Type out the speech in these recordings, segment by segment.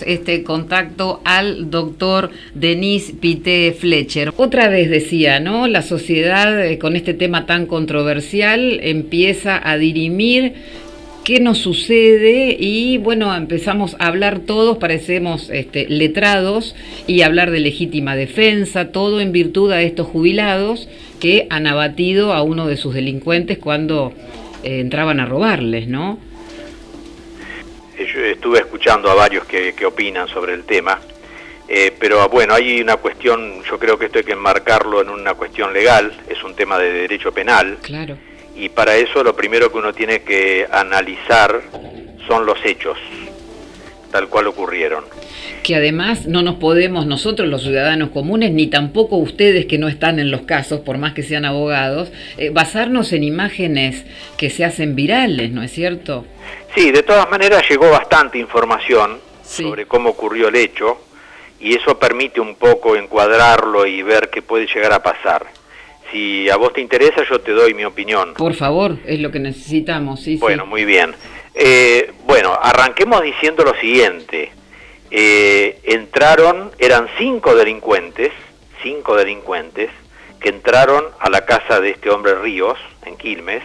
Este contacto al doctor Denis Pité Fletcher. Otra vez decía, ¿no? La sociedad con este tema tan controversial empieza a dirimir qué nos sucede y bueno, empezamos a hablar todos, parecemos letrados y hablar de legítima defensa, todo en virtud a estos jubilados que han abatido a uno de sus delincuentes cuando entraban a robarles, ¿no? Yo estuve escuchando a varios que opinan sobre el tema, pero bueno, hay una cuestión, yo creo que esto hay que enmarcarlo en una cuestión legal, es un tema de derecho penal. Claro. Y para eso lo primero que uno tiene que analizar son los hechos, tal cual ocurrieron. Que además no nos podemos nosotros, los ciudadanos comunes, ni tampoco ustedes que no están en los casos, por más que sean abogados, basarnos en imágenes que se hacen virales, ¿no es cierto? Sí, de todas maneras llegó bastante información sobre cómo ocurrió el hecho, y eso permite un poco encuadrarlo y ver qué puede llegar a pasar. Si a vos te interesa, yo te doy mi opinión. Por favor, es lo que necesitamos, sí. Bueno, muy bien. Bueno, arranquemos diciendo lo siguiente. Eran cinco delincuentes que entraron a la casa de este hombre Ríos, en Quilmes.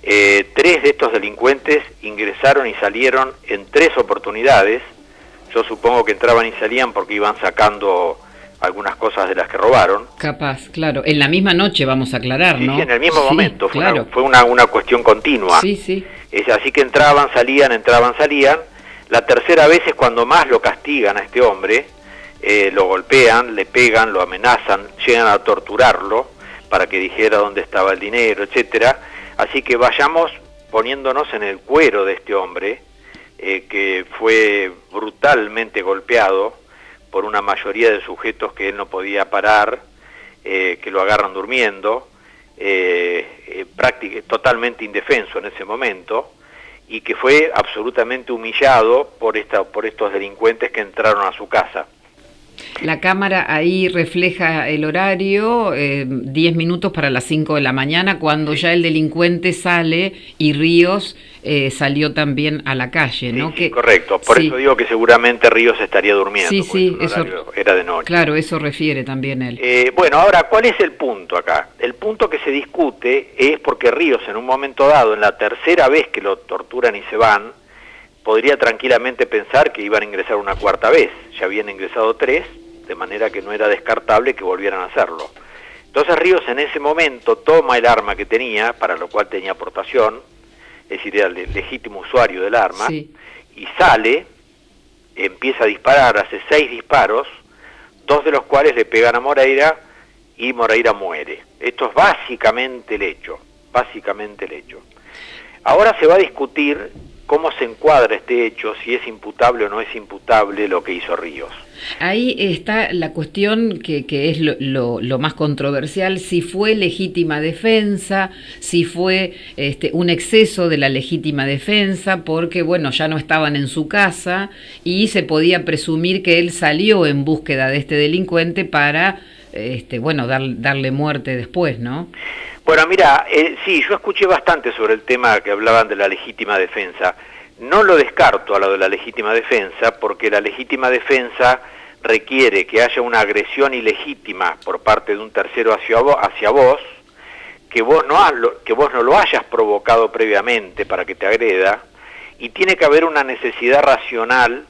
Tres de estos delincuentes ingresaron y salieron en tres oportunidades. Yo supongo que entraban y salían porque iban sacando algunas cosas de las que robaron. Capaz, claro. En la misma noche, vamos a aclarar, ¿no? Sí, en el mismo momento. Claro. Fue una cuestión continua. Sí. Es así que entraban, salían. La tercera vez es cuando más lo castigan a este hombre. Lo golpean, le pegan, lo amenazan, llegan a torturarlo para que dijera dónde estaba el dinero, etcétera. Así que vayamos poniéndonos en el cuero de este hombre, que fue brutalmente golpeado por una mayoría de sujetos que él no podía parar, que lo agarran durmiendo, totalmente indefenso en ese momento, y que fue absolutamente humillado por estos delincuentes que entraron a su casa. La cámara ahí refleja el horario, 10 minutos para las 5 de la mañana, cuando ya el delincuente sale y Ríos salió también a la calle, ¿no? Sí, correcto. Por eso digo que seguramente Ríos estaría durmiendo. Sí, eso era de noche. Claro, eso refiere también él. Bueno, ahora, ¿cuál es el punto acá? El punto que se discute es porque Ríos, en un momento dado, en la tercera vez que lo torturan y se van, podría tranquilamente pensar que iban a ingresar una cuarta vez. Ya habían ingresado tres, de manera que no era descartable que volvieran a hacerlo. Entonces Ríos en ese momento toma el arma que tenía, para lo cual tenía aportación, es decir, era el legítimo usuario del arma, y sale, empieza a disparar, hace 6 disparos, 2 de los cuales le pegan a Moreira, y Moreira muere. Esto es básicamente el hecho. Ahora se va a discutir cómo se encuadra este hecho, si es imputable o no es imputable lo que hizo Ríos. Ahí está la cuestión que es lo más controversial, si fue legítima defensa, si fue un exceso de la legítima defensa, porque bueno, ya no estaban en su casa y se podía presumir que él salió en búsqueda de este delincuente para darle muerte después, ¿no? Bueno, mira, sí, yo escuché bastante sobre el tema que hablaban de la legítima defensa. No lo descarto a lo de la legítima defensa, porque la legítima defensa requiere que haya una agresión ilegítima por parte de un tercero hacia vos, que vos no lo hayas provocado previamente para que te agreda, y tiene que haber una necesidad racional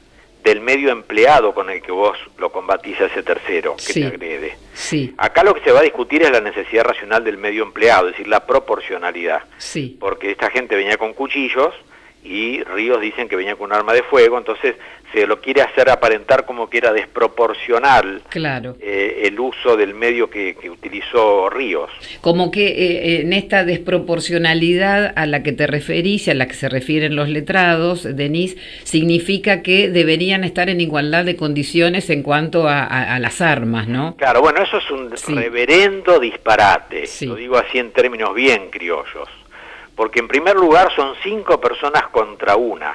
del medio empleado con el que vos lo combatís a ese tercero que te agrede. Sí. Acá lo que se va a discutir es la necesidad racional del medio empleado, es decir, la proporcionalidad. Sí. Porque esta gente venía con cuchillos y Ríos dicen que venía con un arma de fuego, entonces se lo quiere hacer aparentar como que era desproporcional el uso del medio que utilizó Ríos. Como que en esta desproporcionalidad a la que te referís y a la que se refieren los letrados, Denis, significa que deberían estar en igualdad de condiciones en cuanto a las armas, ¿no? Claro, bueno, eso es un reverendo disparate, lo digo así en términos bien criollos. Porque en primer lugar son 5 personas contra una.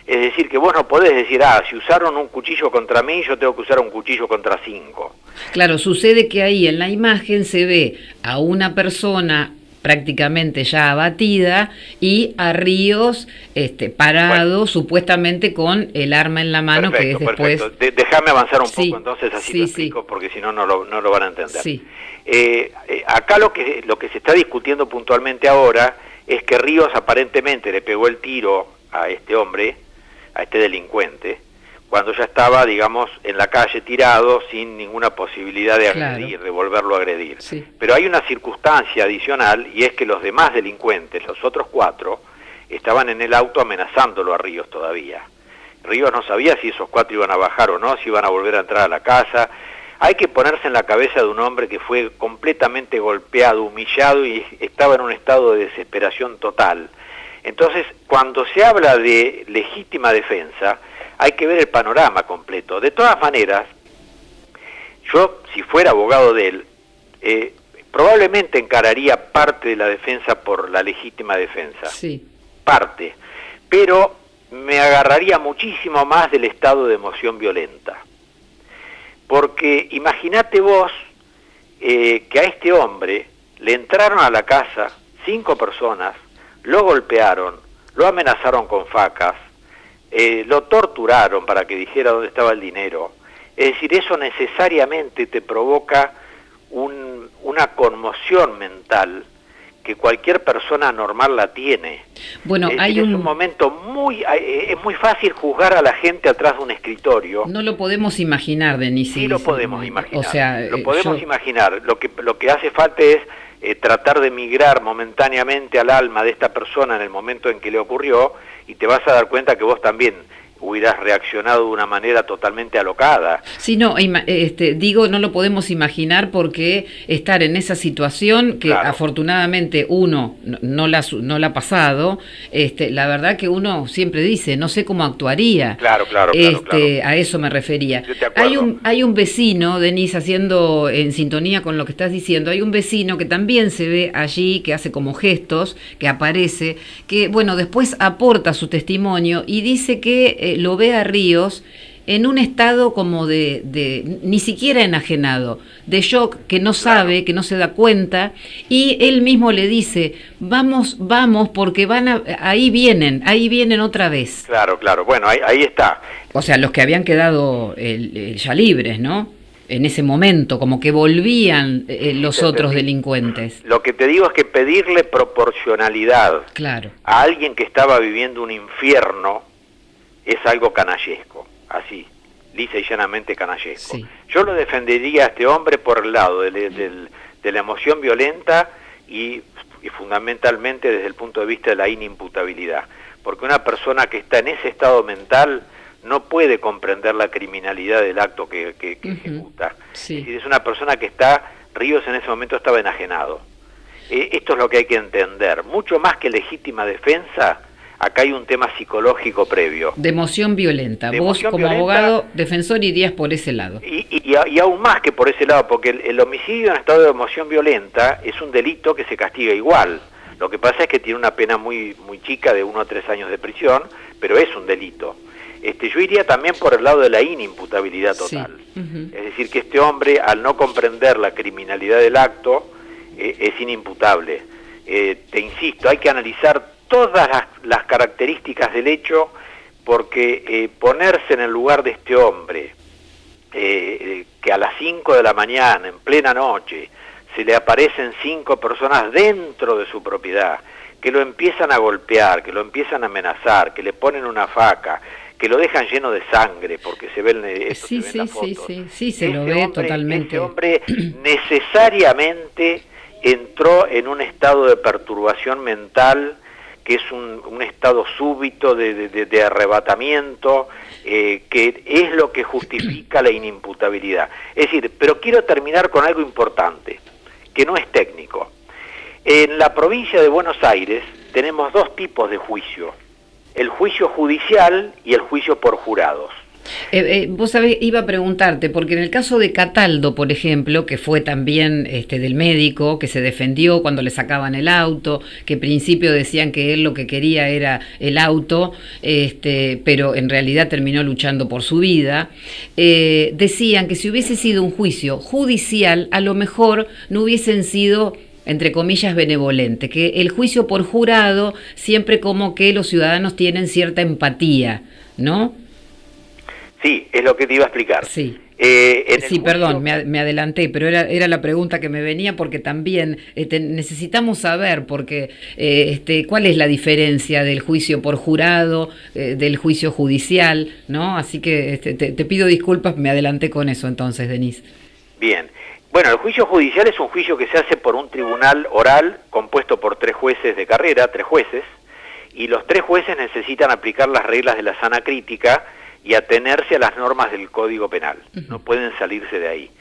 Es decir, que vos no podés decir, si usaron un cuchillo contra mí, yo tengo que usar un cuchillo contra 5. Claro, sucede que ahí en la imagen se ve a una persona prácticamente ya abatida, y a Ríos parado, supuestamente con el arma en la mano, perfecto, que es después... Perfecto. Déjame avanzar un Sí, poco, entonces así sí, lo explico, porque si no, no lo van a entender. Sí. Acá lo que se está discutiendo puntualmente ahora es que Ríos aparentemente le pegó el tiro a este hombre, a este delincuente, cuando ya estaba, digamos, en la calle tirado, sin ninguna posibilidad de agredir, de volverlo a agredir. Sí. Pero hay una circunstancia adicional, y es que los demás delincuentes, los otros 4, estaban en el auto amenazándolo a Ríos todavía. Ríos no sabía si esos 4 iban a bajar o no, si iban a volver a entrar a la casa. Hay que ponerse en la cabeza de un hombre que fue completamente golpeado, humillado, y estaba en un estado de desesperación total. Entonces, cuando se habla de legítima defensa, hay que ver el panorama completo. De todas maneras, yo, si fuera abogado de él, probablemente encararía parte de la defensa por la legítima defensa. Sí. Parte. Pero me agarraría muchísimo más del estado de emoción violenta. Porque imagínate vos que a este hombre le entraron a la casa 5 personas, lo golpearon, lo amenazaron con facas, lo torturaron para que dijera dónde estaba el dinero. Es decir, eso necesariamente te provoca una conmoción mental que cualquier persona normal la tiene. Bueno, es un momento es muy fácil juzgar a la gente atrás de un escritorio. No lo podemos imaginar, Denis. Sí, lo podemos imaginar. O sea, lo podemos imaginar. Lo que hace falta es tratar de migrar momentáneamente al alma de esta persona en el momento en que le ocurrió, y te vas a dar cuenta que vos también hubieras reaccionado de una manera totalmente alocada. Sí, no, digo, no lo podemos imaginar, porque estar en esa situación, que claro, afortunadamente uno no la ha pasado, la verdad que uno siempre dice, no sé cómo actuaría. Claro. A eso me refería. Yo te acuerdo. Hay un vecino, Denise, haciendo en sintonía con lo que estás diciendo, hay un vecino que también se ve allí, que hace como gestos, que aparece, que bueno, después aporta su testimonio y dice que lo ve a Ríos en un estado como de ni siquiera enajenado, de shock, que no sabe, que no se da cuenta, y él mismo le dice, vamos, porque ahí vienen otra vez. Claro, bueno, ahí está. O sea, los que habían quedado ya libres, ¿no? En ese momento, como que volvían los otros delincuentes. Lo que te digo es que pedirle proporcionalidad, claro, a alguien que estaba viviendo un infierno es algo canallesco, así, lisa y llanamente canallesco. Sí. Yo lo defendería a este hombre por el lado de la emoción violenta y fundamentalmente desde el punto de vista de la inimputabilidad, porque una persona que está en ese estado mental no puede comprender la criminalidad del acto que ejecuta. Sí. Es decir, es una persona que Ríos en ese momento estaba enajenado. Esto es lo que hay que entender. Mucho más que legítima defensa, acá hay un tema psicológico previo. De emoción violenta. Vos, como abogado defensor, irías por ese lado. Y aún más que por ese lado, porque el homicidio en estado de emoción violenta es un delito que se castiga igual. Lo que pasa es que tiene una pena muy chica, de 1 a 3 años de prisión, pero es un delito. Yo iría también por el lado de la inimputabilidad total. Sí. Es decir, que este hombre, al no comprender la criminalidad del acto, es inimputable. Te insisto, hay que analizar todas las características del hecho, porque ponerse en el lugar de este hombre, que a las 5 de la mañana, en plena noche, se le aparecen 5 personas dentro de su propiedad, que lo empiezan a golpear, que lo empiezan a amenazar, que le ponen una faca, que lo dejan lleno de sangre, porque se ven esto, sí, se ven las fotos. Sí, se lo ve totalmente. Este hombre necesariamente entró en un estado de perturbación mental, que es un estado súbito de arrebatamiento, que es lo que justifica la inimputabilidad. Es decir, pero quiero terminar con algo importante, que no es técnico. En la provincia de Buenos Aires tenemos 2 tipos de juicio: el juicio judicial y el juicio por jurados. Vos sabés, iba a preguntarte, porque en el caso de Cataldo, por ejemplo, que fue también del médico, que se defendió cuando le sacaban el auto, que en principio decían que él lo que quería era el auto, pero en realidad terminó luchando por su vida, decían que si hubiese sido un juicio judicial, a lo mejor no hubiesen sido entre comillas, benevolente, que el juicio por jurado siempre como que los ciudadanos tienen cierta empatía, ¿no? Sí, es lo que te iba a explicar. Sí. Sí, perdón, me adelanté, pero era la pregunta que me venía porque también necesitamos saber porque cuál es la diferencia del juicio por jurado, del juicio judicial, ¿no? Así que te pido disculpas, me adelanté con eso entonces, Denise. Bien. Bueno, el juicio judicial es un juicio que se hace por un tribunal oral compuesto por 3 jueces de carrera, 3 jueces, y los 3 jueces necesitan aplicar las reglas de la sana crítica y atenerse a las normas del Código Penal. No pueden salirse de ahí.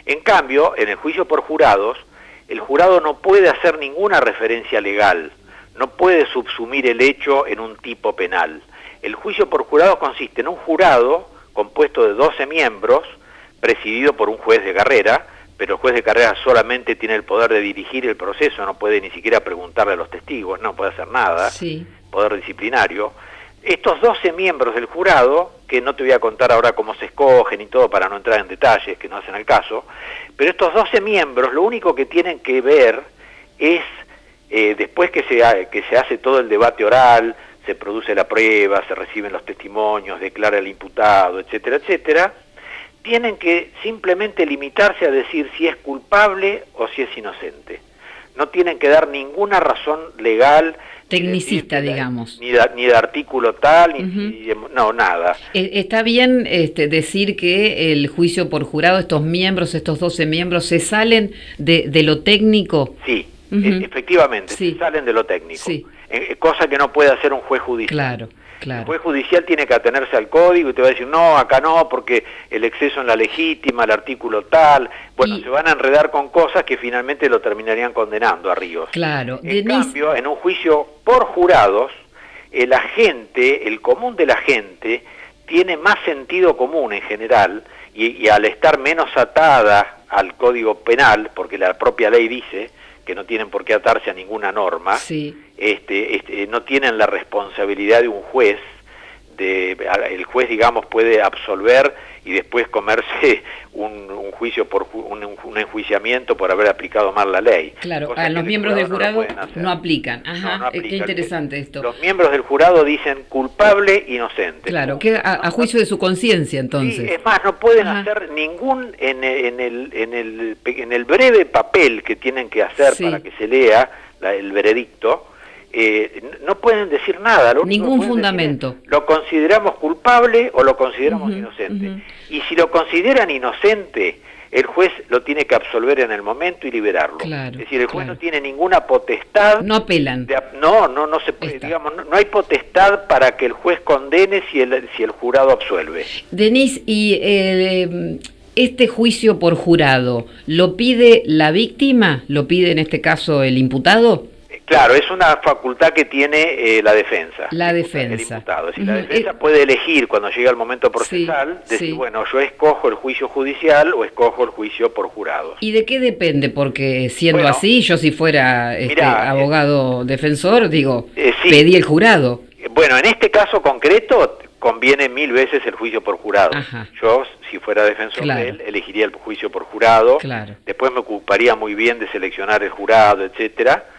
En cambio, en el juicio por jurados, el jurado no puede hacer ninguna referencia legal, no puede subsumir el hecho en un tipo penal. El juicio por jurado consiste en un jurado compuesto de 12 miembros, presidido por un juez de carrera, pero el juez de carrera solamente tiene el poder de dirigir el proceso, no puede ni siquiera preguntarle a los testigos, no puede hacer nada, sí. Poder disciplinario. Estos 12 miembros del jurado, que no te voy a contar ahora cómo se escogen y todo para no entrar en detalles, que no hacen al caso, pero estos 12 miembros lo único que tienen que ver es, después que se hace todo el debate oral, se produce la prueba, se reciben los testimonios, declara el imputado, etcétera, etcétera, tienen que simplemente limitarse a decir si es culpable o si es inocente. No tienen que dar ninguna razón legal, tecnicista, digamos. Ni de artículo tal, no, nada. Está bien decir que el juicio por jurado, estos 12 miembros, se salen de lo técnico. Sí, efectivamente, sí. Se salen de lo técnico. Sí. Cosa que no puede hacer un juez judicial. Claro. El juez judicial tiene que atenerse al código y te va a decir, no, acá no, porque el exceso en la legítima, el artículo tal. Bueno, se van a enredar con cosas que finalmente lo terminarían condenando a Ríos. Claro. En cambio, en un juicio por jurados, el común de la gente, tiene más sentido común en general, y al estar menos atada al Código Penal, porque la propia ley dice que no tienen por qué atarse a ninguna norma, sí. No tienen la responsabilidad de un juez, el juez, digamos, puede absolver y después comerse un juicio por un enjuiciamiento por haber aplicado mal la ley. Claro, a los miembros del jurado no aplican. Ajá, no aplican. Qué interesante esto. Los miembros del jurado dicen culpable, inocente. Claro, que a juicio de su conciencia, entonces. Sí, es más, no pueden hacer ningún, en el breve papel que tienen que hacer para que se lea el veredicto, no pueden decir nada. Ningún fundamento. Lo consideramos culpable o lo consideramos inocente. Y si lo consideran inocente, el juez lo tiene que absolver en el momento y liberarlo. Claro, es decir, el juez no tiene ninguna potestad. No apelan. No se puede, digamos, no hay potestad para que el juez condene si el jurado absuelve. Denise, y este juicio por jurado, ¿lo pide la víctima? ¿Lo pide en este caso el imputado? Claro, es una facultad que tiene la defensa. La defensa. El imputado. Si la defensa puede elegir cuando llega el momento procesal, decir, bueno, yo escojo el juicio judicial o escojo el juicio por jurados. ¿Y de qué depende? Porque siendo así, yo si fuera abogado defensor, pedí el jurado. Bueno, en este caso concreto conviene 1000 veces el juicio por jurado. Ajá. Yo, si fuera defensor de él, elegiría el juicio por jurado. Claro. Después me ocuparía muy bien de seleccionar el jurado, etcétera.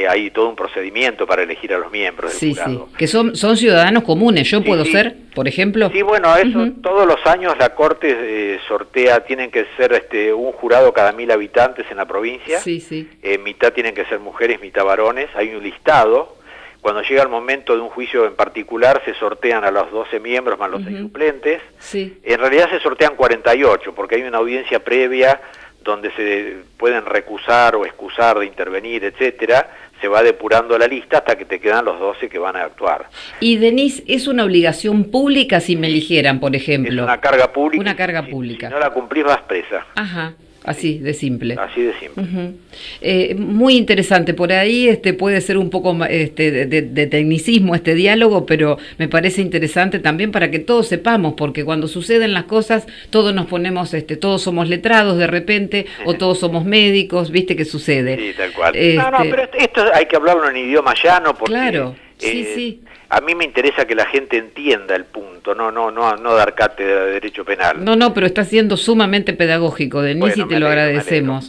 Hay todo un procedimiento para elegir a los miembros del jurado. Sí, que son ciudadanos comunes. ¿Yo puedo ser, por ejemplo? Sí, bueno, eso todos los años la Corte sortea, tienen que ser un jurado cada 1000 habitantes en la provincia. Sí, sí. Mitad tienen que ser mujeres, mitad varones. Hay un listado. Cuando llega el momento de un juicio en particular, se sortean a los 12 miembros más los 6 suplentes. Sí. En realidad se sortean 48, porque hay una audiencia previa donde se pueden recusar o excusar de intervenir, etcétera. Se va depurando la lista hasta que te quedan los 12 que van a actuar. Y Denise, ¿es una obligación pública si me eligieran, por ejemplo? Es una carga pública. Una carga pública. Si no la cumplís, vas presa. Ajá. Así de simple. Así de simple. Muy interesante. Por ahí puede ser un poco de tecnicismo este diálogo, pero me parece interesante también para que todos sepamos, porque cuando suceden las cosas, todos nos ponemos, todos somos letrados de repente, o todos somos médicos, ¿viste qué sucede? Sí, tal cual. No, pero esto hay que hablarlo en idioma llano, porque... Claro, sí. A mí me interesa que la gente entienda el punto, no dar cátedra de derecho penal. No, pero está siendo sumamente pedagógico, Denise, y te lo agradecemos.